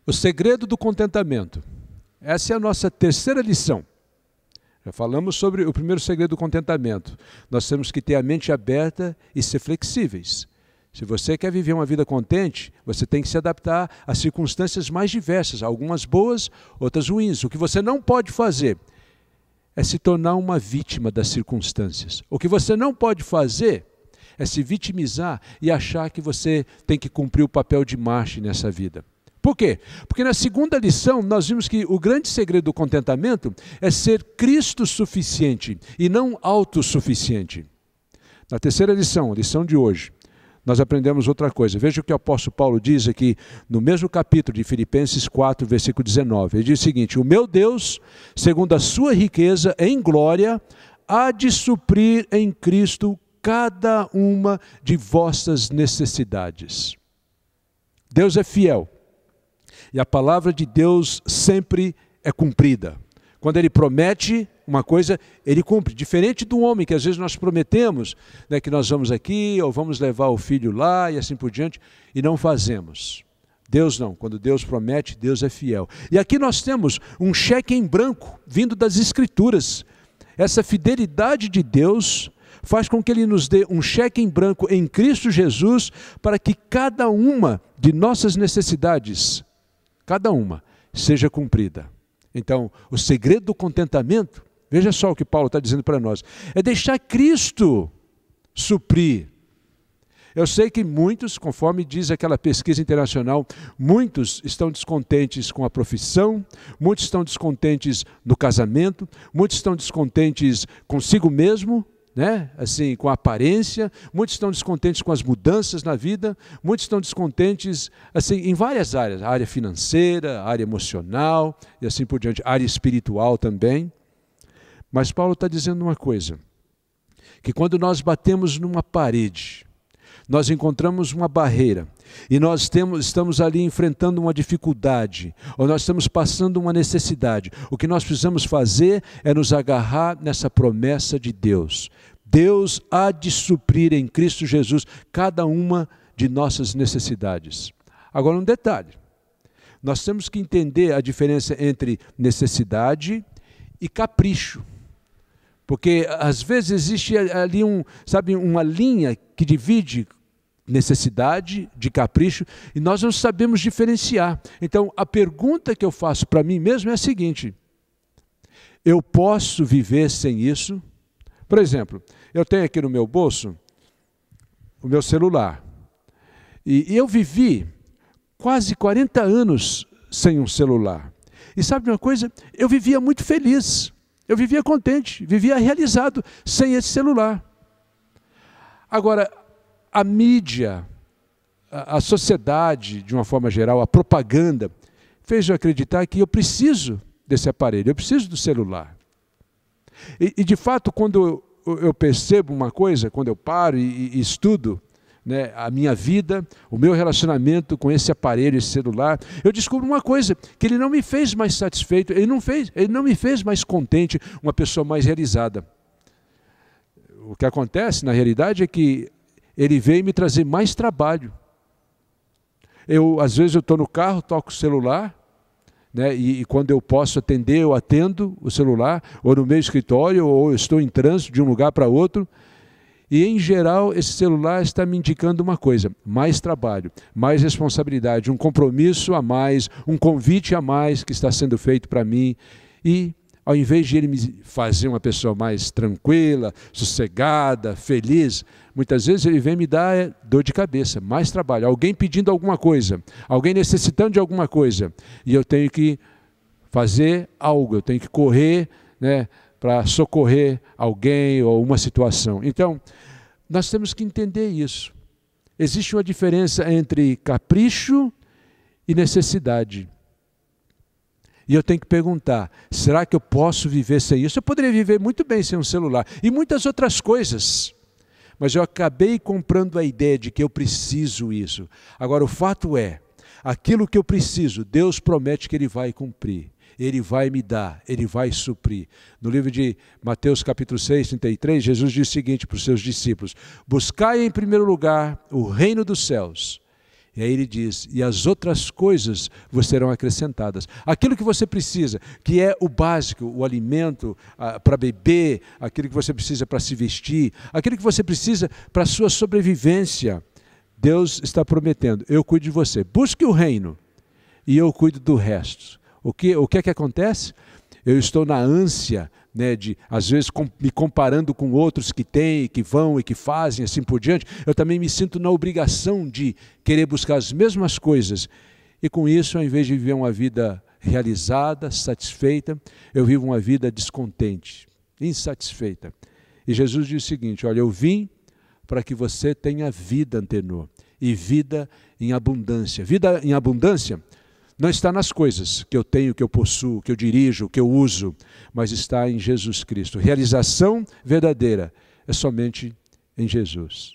O segredo do contentamento. Essa é a nossa terceira lição. Já falamos sobre o primeiro segredo do contentamento. Nós temos que ter a mente aberta e ser flexíveis. Se você quer viver uma vida contente, você tem que se adaptar a circunstâncias mais diversas, algumas boas, outras ruins. O que você não pode fazer é se tornar uma vítima das circunstâncias. O que você não pode fazer é se vitimizar e achar que você tem que cumprir o papel de Marte nessa vida. Por quê? Porque na segunda lição nós vimos que o grande segredo do contentamento é ser Cristo suficiente e não autossuficiente. Na terceira lição, a lição de hoje, nós aprendemos outra coisa. Veja o que o apóstolo Paulo diz aqui no mesmo capítulo de Filipenses 4, versículo 19. Ele diz o seguinte: o meu Deus, segundo a sua riqueza em glória, há de suprir em Cristo cada uma de vossas necessidades. Deus é fiel. E a palavra de Deus sempre é cumprida. Quando Ele promete uma coisa, Ele cumpre. Diferente do homem, que às vezes nós prometemos, né, que nós vamos aqui, ou vamos levar o filho lá, e assim por diante, e não fazemos. Deus não. Quando Deus promete, Deus é fiel. E aqui nós temos um cheque em branco, vindo das Escrituras. Essa fidelidade de Deus faz com que Ele nos dê um cheque em branco em Cristo Jesus, para que cada uma de nossas necessidades, cada uma, seja cumprida. Então, o segredo do contentamento, veja só o que Paulo está dizendo para nós, é deixar Cristo suprir. Eu sei que muitos, conforme diz aquela pesquisa internacional, muitos estão descontentes com a profissão, muitos estão descontentes no casamento, muitos estão descontentes consigo mesmo, né? Assim, com a aparência, muitos estão descontentes com as mudanças na vida, muitos estão descontentes assim, em várias áreas, a área financeira, a área emocional e assim por diante, a área espiritual também. Mas Paulo está dizendo uma coisa, que quando nós batemos numa parede, nós encontramos uma barreira e nós estamos ali enfrentando uma dificuldade, ou nós estamos passando uma necessidade, o que nós precisamos fazer é nos agarrar nessa promessa de Deus. Deus há de suprir em Cristo Jesus cada uma de nossas necessidades. Agora um detalhe, nós temos que entender a diferença entre necessidade e capricho. Porque às vezes existe ali uma linha que divide necessidade de capricho e nós não sabemos diferenciar. Então a pergunta que eu faço para mim mesmo é a seguinte: eu posso viver sem isso? Por exemplo, eu tenho aqui no meu bolso o meu celular e eu vivi quase 40 anos sem um celular. E sabe uma coisa? Eu vivia muito feliz. Eu vivia contente, vivia realizado sem esse celular. Agora, a mídia, a sociedade, de uma forma geral, a propaganda, fez eu acreditar que eu preciso desse aparelho, eu preciso do celular. E de fato, quando eu percebo uma coisa, quando eu paro e estudo, né, a minha vida, o meu relacionamento com esse aparelho, esse celular, eu descubro uma coisa, que ele não me fez mais satisfeito, ele não me fez mais contente, uma pessoa mais realizada. O que acontece, na realidade, é que ele veio me trazer mais trabalho. Às vezes eu estou no carro, toco o celular, né, e quando eu posso atender, eu atendo o celular, ou no meu escritório, ou eu estou em trânsito de um lugar para outro. E, em geral, esse celular está me indicando uma coisa: mais trabalho, mais responsabilidade, um compromisso a mais, um convite a mais que está sendo feito para mim. E, ao invés de ele me fazer uma pessoa mais tranquila, sossegada, feliz, muitas vezes ele vem me dar dor de cabeça, mais trabalho. Alguém pedindo alguma coisa, alguém necessitando de alguma coisa. E eu tenho que fazer algo, eu tenho que correr, né, para socorrer alguém ou uma situação. Então, nós temos que entender isso. Existe uma diferença entre capricho e necessidade. E eu tenho que perguntar, será que eu posso viver sem isso? Eu poderia viver muito bem sem um celular e muitas outras coisas. Mas eu acabei comprando a ideia de que eu preciso isso. Agora, o fato é, aquilo que eu preciso, Deus promete que Ele vai cumprir. Ele vai me dar, Ele vai suprir. No livro de Mateus capítulo 6, 33, Jesus diz o seguinte para os seus discípulos: buscai em primeiro lugar o reino dos céus, E aí ele diz, e as outras coisas vos serão acrescentadas. Aquilo que você precisa, que é o básico, o alimento para beber, aquilo que você precisa para se vestir, aquilo que você precisa para a sua sobrevivência. Deus está prometendo, eu cuido de você. Busque o reino e eu cuido do resto. O que é que acontece? Eu estou na ânsia, de, às vezes, me comparando com outros que têm, que vão e que fazem, assim por diante. Eu também me sinto na obrigação de querer buscar as mesmas coisas. E com isso, ao invés de viver uma vida realizada, satisfeita, eu vivo uma vida descontente, insatisfeita. E Jesus diz o seguinte, olha, eu vim para que você tenha vida, Antenor, e vida em abundância. Vida em abundância não está nas coisas que eu tenho, que eu possuo, que eu dirijo, que eu uso, mas está em Jesus Cristo. Realização verdadeira é somente em Jesus.